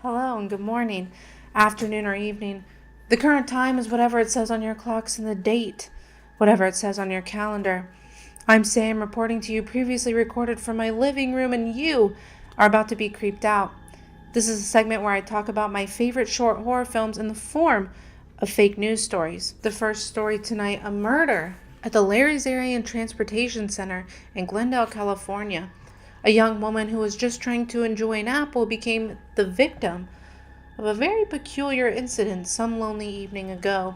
Hello and good morning, afternoon or evening. The current time is whatever it says on your clocks and the date, whatever it says on your calendar. I'm Sam reporting to you previously recorded from my living room, and you are about to be creeped out. This is a segment where I talk about my favorite short horror films in the form of fake news stories. The first story tonight, a murder at the Larry's Area Transportation Center in Glendale, California. A young woman who was just trying to enjoy an apple became the victim of a very peculiar incident some lonely evening ago.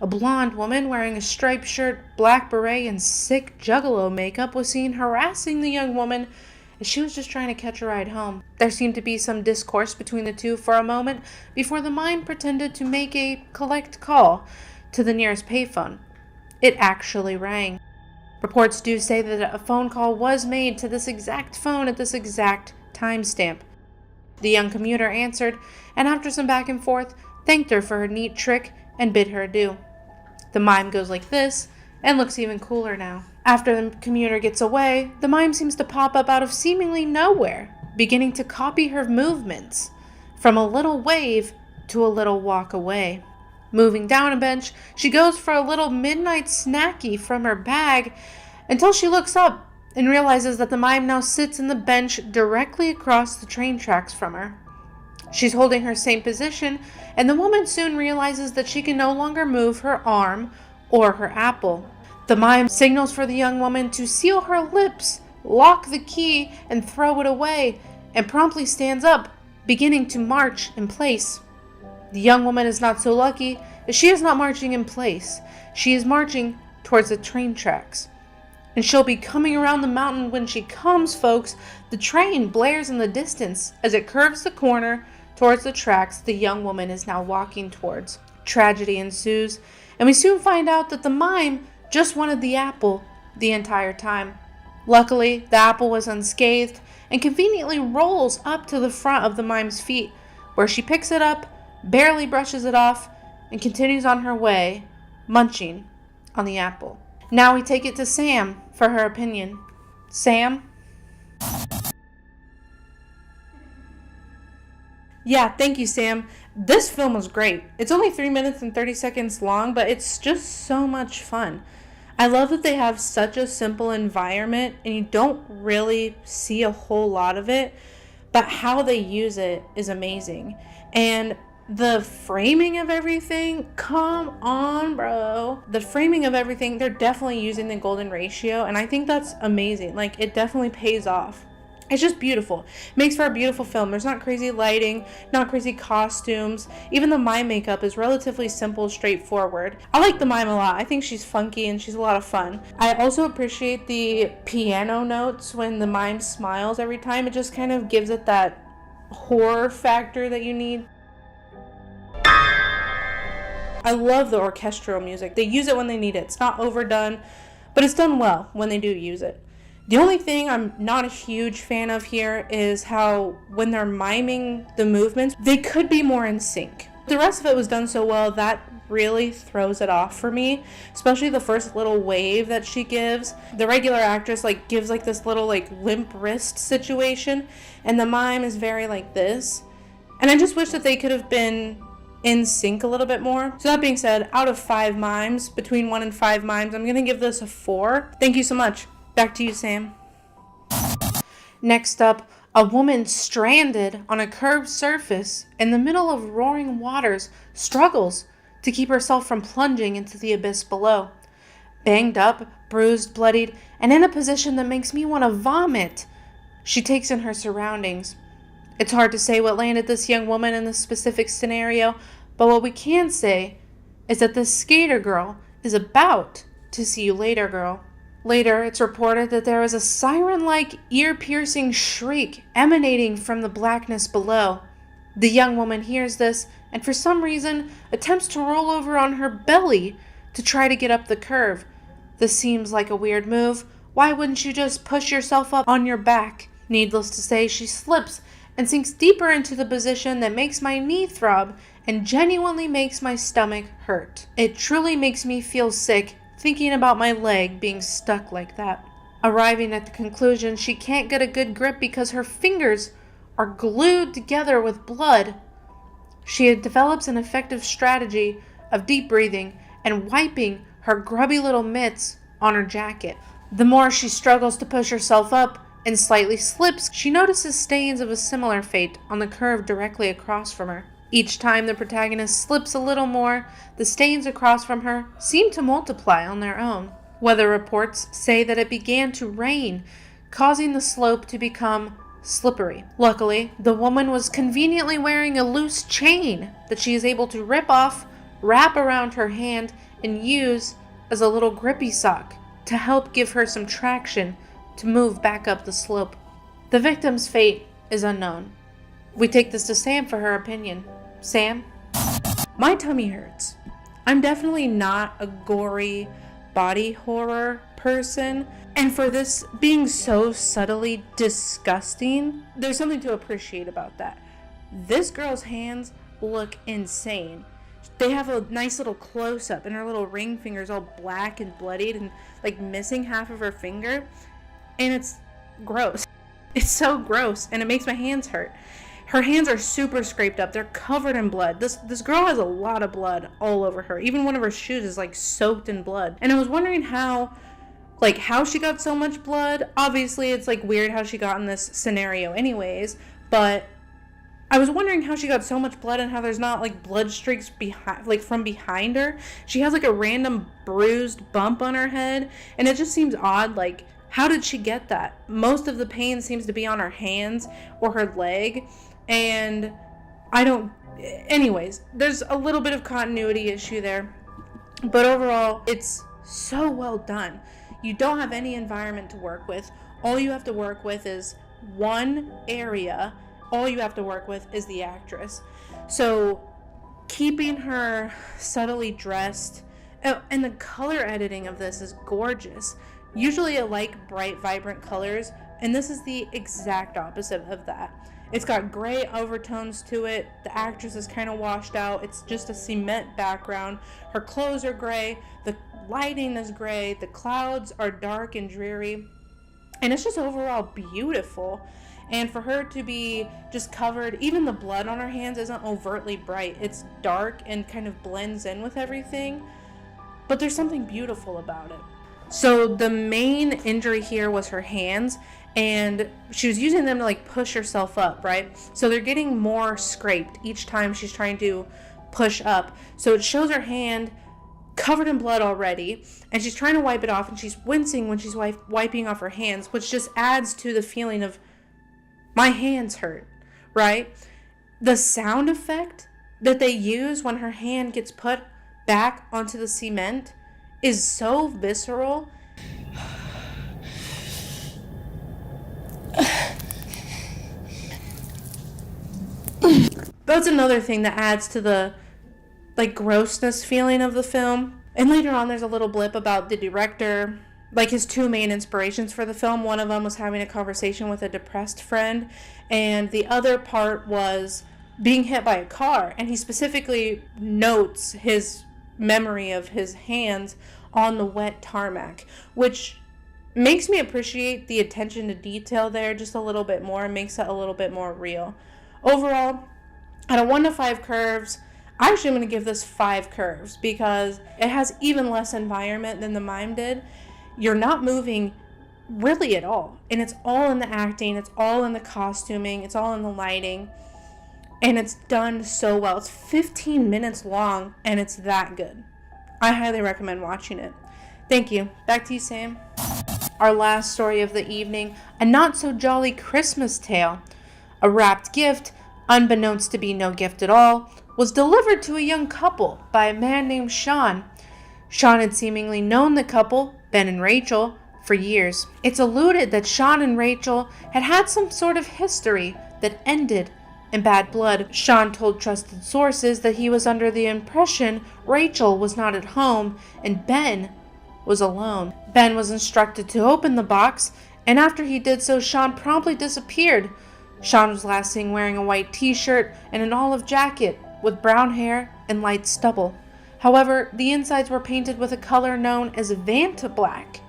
A blonde woman wearing a striped shirt, black beret, and sick juggalo makeup was seen harassing the young woman as she was just trying to catch a ride home. There seemed to be some discourse between the two for a moment before the mime pretended to make a collect call to the nearest payphone. It actually rang. Reports do say that a phone call was made to this exact phone at this exact timestamp. The young commuter answered, and after some back and forth, thanked her for her neat trick and bid her adieu. The mime goes like this, and looks even cooler now. After the commuter gets away, the mime seems to pop up out of seemingly nowhere, beginning to copy her movements, from a little wave to a little walk away. Moving down a bench, she goes for a little midnight snacky from her bag until she looks up and realizes that the mime now sits in the bench directly across the train tracks from her. She's holding her same position, and the woman soon realizes that she can no longer move her arm or her apple. The mime signals for the young woman to seal her lips, lock the key, and throw it away, and promptly stands up, beginning to march in place. The young woman is not so lucky, as she is not marching in place. She is marching towards the train tracks. And she'll be coming around the mountain when she comes, folks. The train blares in the distance as it curves the corner towards the tracks the young woman is now walking towards. Tragedy ensues, and we soon find out that the mime just wanted the apple the entire time. Luckily, the apple was unscathed and conveniently rolls up to the front of the mime's feet, where she picks it up, barely brushes it off, and continues on her way, munching on the apple. Now we take it to Sam for her opinion. Sam? Yeah, thank you, Sam. This film was great. It's only 3 minutes and 30 seconds long, but it's just so much fun. I love that they have such a simple environment and you don't really see a whole lot of it, but how they use it is amazing. And the framing of everything, come on, bro. The framing of everything, they're definitely using the golden ratio, and I think that's amazing. Like, it definitely pays off. It's just beautiful. It makes for a beautiful film. There's not crazy lighting, not crazy costumes. Even the mime makeup is relatively simple, straightforward. I like the mime a lot. I think she's funky and she's a lot of fun. I also appreciate the piano notes when the mime smiles every time. It just kind of gives it that horror factor that you need. I love the orchestral music. They use it when they need it. It's not overdone, but it's done well when they do use it. The only thing I'm not a huge fan of here is how when they're miming the movements, they could be more in sync. The rest of it was done so well that really throws it off for me, especially the first little wave that she gives. The regular actress gives this little limp wrist situation, and the mime is very like this. And I just wish that they could have been in sync a little bit more. So that being said, out of 5 mimes, between 1 and 5 mimes, I'm gonna give this a 4. Thank you so much. Back to you, Sam. Next up, a woman stranded on a curved surface in the middle of roaring waters struggles to keep herself from plunging into the abyss below. Banged up, bruised, bloodied, and in a position that makes me want to vomit, she takes in her surroundings. It's hard to say what landed this young woman in this specific scenario, but what we can say is that this skater girl is about to see you later, girl. Later, it's reported that there is a siren-like, ear-piercing shriek emanating from the blackness below. The young woman hears this and for some reason attempts to roll over on her belly to try to get up the curve. This seems like a weird move. Why wouldn't you just push yourself up on your back? Needless to say, she slips and sinks deeper into the position that makes my knee throb and genuinely makes my stomach hurt. It truly makes me feel sick thinking about my leg being stuck like that. Arriving at the conclusion she can't get a good grip because her fingers are glued together with blood. She develops an effective strategy of deep breathing and wiping her grubby little mitts on her jacket. The more she struggles to push herself up and slightly slips, she notices stains of a similar fate on the curve directly across from her. Each time the protagonist slips a little more, the stains across from her seem to multiply on their own. Weather reports say that it began to rain, causing the slope to become slippery. Luckily, the woman was conveniently wearing a loose chain that she is able to rip off, wrap around her hand, and use as a little grippy sock to help give her some traction to move back up the slope. The victim's fate is unknown. We take this to Sam for her opinion. Sam? My tummy hurts. I'm definitely not a gory body horror person, and for this being so subtly disgusting, there's something to appreciate about that. This girl's hands look insane. They have a nice little close-up, and her little ring finger's all black and bloodied and like missing half of her finger, and it's gross. It's so gross, and it makes my hands hurt. Her hands are super scraped up. They're covered in blood. This girl has a lot of blood all over her. Even one of her shoes is like soaked in blood. And I was wondering how she got so much blood. Obviously, it's like weird how she got in this scenario anyways, but I was wondering how she got so much blood and how there's not like blood streaks behind, like from behind her. She has like a random bruised bump on her head, and it just seems odd. Like, how did she get that? Most of the pain seems to be on her hands or her leg, and anyways, there's a little bit of continuity issue there, but overall, it's so well done. You don't have any environment to work with. All you have to work with is one area. All you have to work with is the actress. So keeping her subtly dressed, and the color editing of this is gorgeous. Usually I like bright, vibrant colors, and this is the exact opposite of that. It's got gray overtones to it. The actress is kind of washed out. It's just a cement background. Her clothes are gray. The lighting is gray. The clouds are dark and dreary. And it's just overall beautiful. And for her to be just covered, even the blood on her hands isn't overtly bright. It's dark and kind of blends in with everything. But there's something beautiful about it. So the main injury here was her hands, and she was using them to like push herself up, right? So they're getting more scraped each time she's trying to push up. So it shows her hand covered in blood already, and she's trying to wipe it off, and she's wincing when she's wiping off her hands, which just adds to the feeling of my hands hurt, right? The sound effect that they use when her hand gets put back onto the cement is so visceral. That's another thing that adds to the like grossness feeling of the film. And later on there's a little blip about the director, like his two main inspirations for the film. One of them was having a conversation with a depressed friend, and the other part was being hit by a car. And he specifically notes his memory of his hands on the wet tarmac, which makes me appreciate the attention to detail there just a little bit more. It makes it a little bit more real. Overall, out of 1 to 5 curves, I actually am going to give this 5 curves because it has even less environment than the Mime did. You're not moving really at all, and it's all in the acting, it's all in the costuming, it's all in the lighting, and it's done so well. It's 15 minutes long, and it's that good. I highly recommend watching it. Thank you. Back to you, Sam. Our last story of the evening, a not-so-jolly Christmas tale. A wrapped gift, unbeknownst to be no gift at all, was delivered to a young couple by a man named Sean. Sean had seemingly known the couple, Ben and Rachel, for years. It's alluded that Sean and Rachel had had some sort of history that ended in bad blood. Sean told trusted sources that he was under the impression Rachel was not at home and Ben was alone. Ben was instructed to open the box, and after he did so, Sean promptly disappeared. Sean was last seen wearing a white t-shirt and an olive jacket with brown hair and light stubble. However, the insides were painted with a color known as Vanta Black,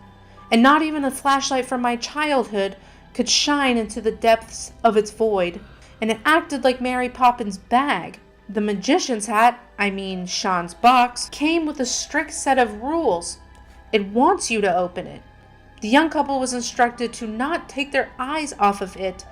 and not even a flashlight from my childhood could shine into the depths of its void. and it acted like Mary Poppins' bag. The magician's hat, Sean's box, came with a strict set of rules. It wants you to open it. The young couple was instructed to not take their eyes off of it,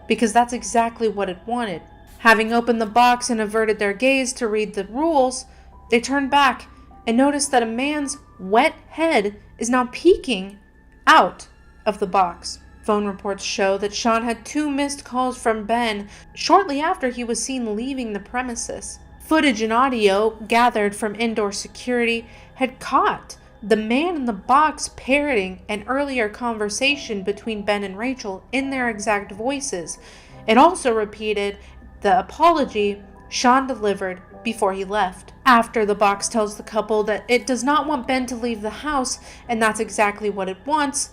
because that's exactly what it wanted. Having opened the box and averted their gaze to read the rules, they turned back and noticed that a man's wet head is now peeking out of the box. Phone reports show that Sean had 2 missed calls from Ben shortly after he was seen leaving the premises. Footage and audio gathered from indoor security had caught the man in the box parroting an earlier conversation between Ben and Rachel in their exact voices. It also repeated the apology Sean delivered before he left. After, the box tells the couple that it does not want Ben to leave the house, and that's exactly what it wants.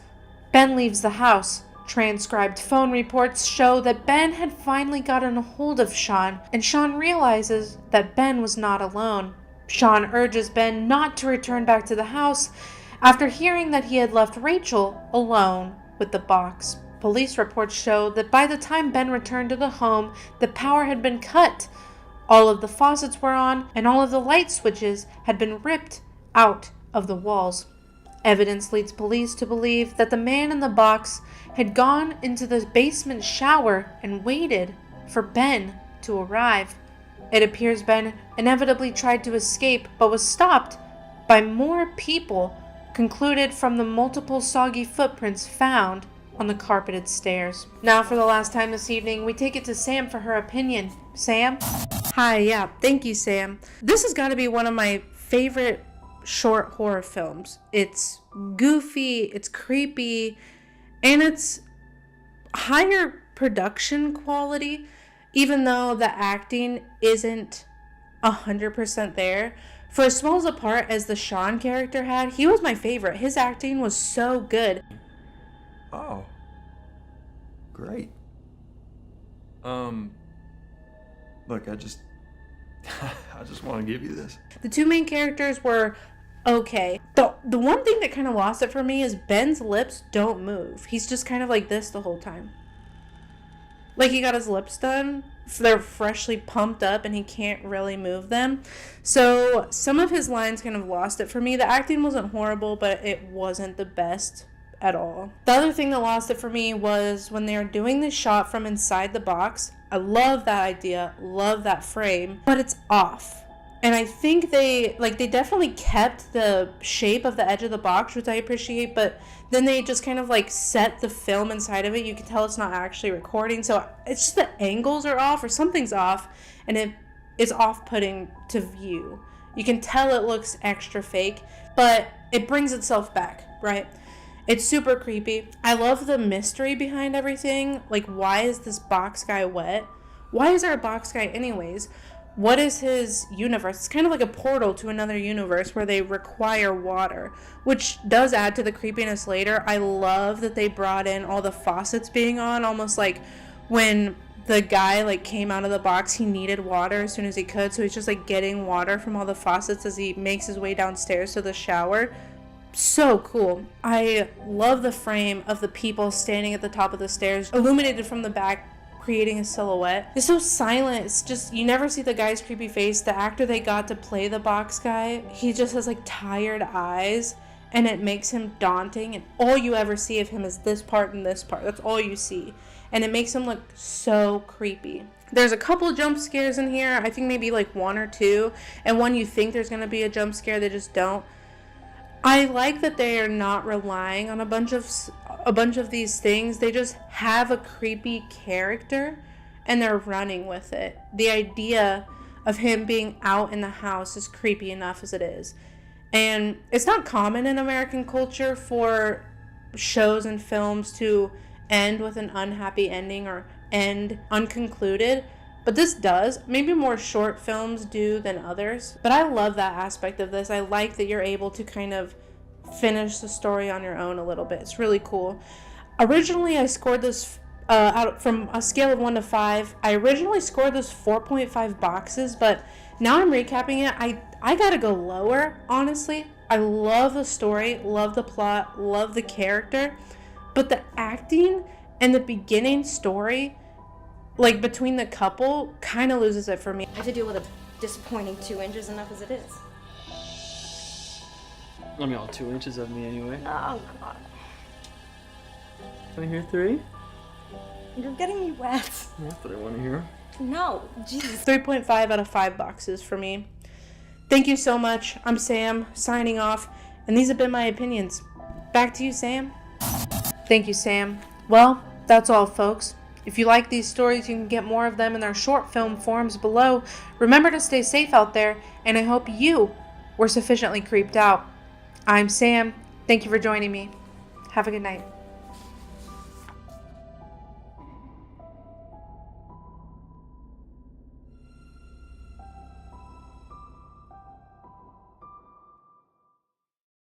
Ben leaves the house. Transcribed phone reports show that Ben had finally gotten a hold of Sean, and Sean realizes that Ben was not alone. Sean urges Ben not to return back to the house after hearing that he had left Rachel alone with the box. Police reports show that by the time Ben returned to the home, the power had been cut. All of the faucets were on, and all of the light switches had been ripped out of the walls. Evidence leads police to believe that the man in the box had gone into the basement shower and waited for Ben to arrive. It appears Ben inevitably tried to escape, but was stopped by more people, concluded from the multiple soggy footprints found on the carpeted stairs. Now, for the last time this evening, we take it to Sam for her opinion. Sam? Hi, yeah, thank you, Sam. This has got to be one of my favorite short horror films. It's goofy, it's creepy, and it's higher production quality, even though the acting isn't 100% there. For as small as a part as the Sean character had, he was my favorite. His acting was so good. Oh, great. Look, I just want to give you this. The 2 main characters were okay. The one thing that kind of lost it for me is Ben's lips don't move. He's just kind of like this the whole time. Like he got his lips done. They're freshly pumped up and he can't really move them. So some of his lines kind of lost it for me. The acting wasn't horrible, but it wasn't the best at all. The other thing that lost it for me was when they were doing the shot from inside the box. I love that idea, love that frame, but it's off. And I think they definitely kept the shape of the edge of the box, which I appreciate, but then they just kind of set the film inside of it. You can tell it's not actually recording, so it's just the angles are off or something's off, and it is off-putting to view. You can tell it looks extra fake, but it brings itself back, right? It's super creepy. I love the mystery behind everything. Why is this box guy wet? Why is there a box guy anyways? What is his universe? It's kind of like a portal to another universe where they require water, which does add to the creepiness later. I love that they brought in all the faucets being on, almost like when the guy came out of the box, he needed water as soon as he could, so he's just getting water from all the faucets as he makes his way downstairs to the shower. So cool. I love the frame of the people standing at the top of the stairs, illuminated from the back, creating a silhouette. It's so silent. It's just, you never see the guy's creepy face. The actor they got to play the box guy, he just has tired eyes, and it makes him daunting, and all you ever see of him is this part and this part. That's all you see. And it makes him look so creepy. There's a couple jump scares in here. I think maybe 1 or 2, and when you think there's going to be a jump scare, they just don't. I like that they are not relying on a bunch of these things. They just have a creepy character and they're running with it. The idea of him being out in the house is creepy enough as it is. And it's not common in American culture for shows and films to end with an unhappy ending or end unconcluded. But this does. Maybe more short films do than others. But I love that aspect of this. I like that you're able to kind of finish the story on your own a little bit. It's really cool. Originally, I scored this out from a scale of 1 to 5. I originally scored this 4.5 boxes, but now I'm recapping it. I gotta go lower, honestly. I love the story, love the plot, love the character. But the acting and the beginning story like, between the couple, kind of loses it for me. I have to deal with a disappointing 2 inches enough as it is. I mean, all 2 inches of me anyway. Oh, God. Want to hear 3? You're getting me wet. That's what I want to hear. No, Jesus. 3.5 out of 5 boxes for me. Thank you so much. I'm Sam, signing off, and these have been my opinions. Back to you, Sam. Thank you, Sam. Well, that's all, folks. If you like these stories, you can get more of them in their short film forms below. Remember to stay safe out there, and I hope you were sufficiently creeped out. I'm Sam. Thank you for joining me. Have a good night.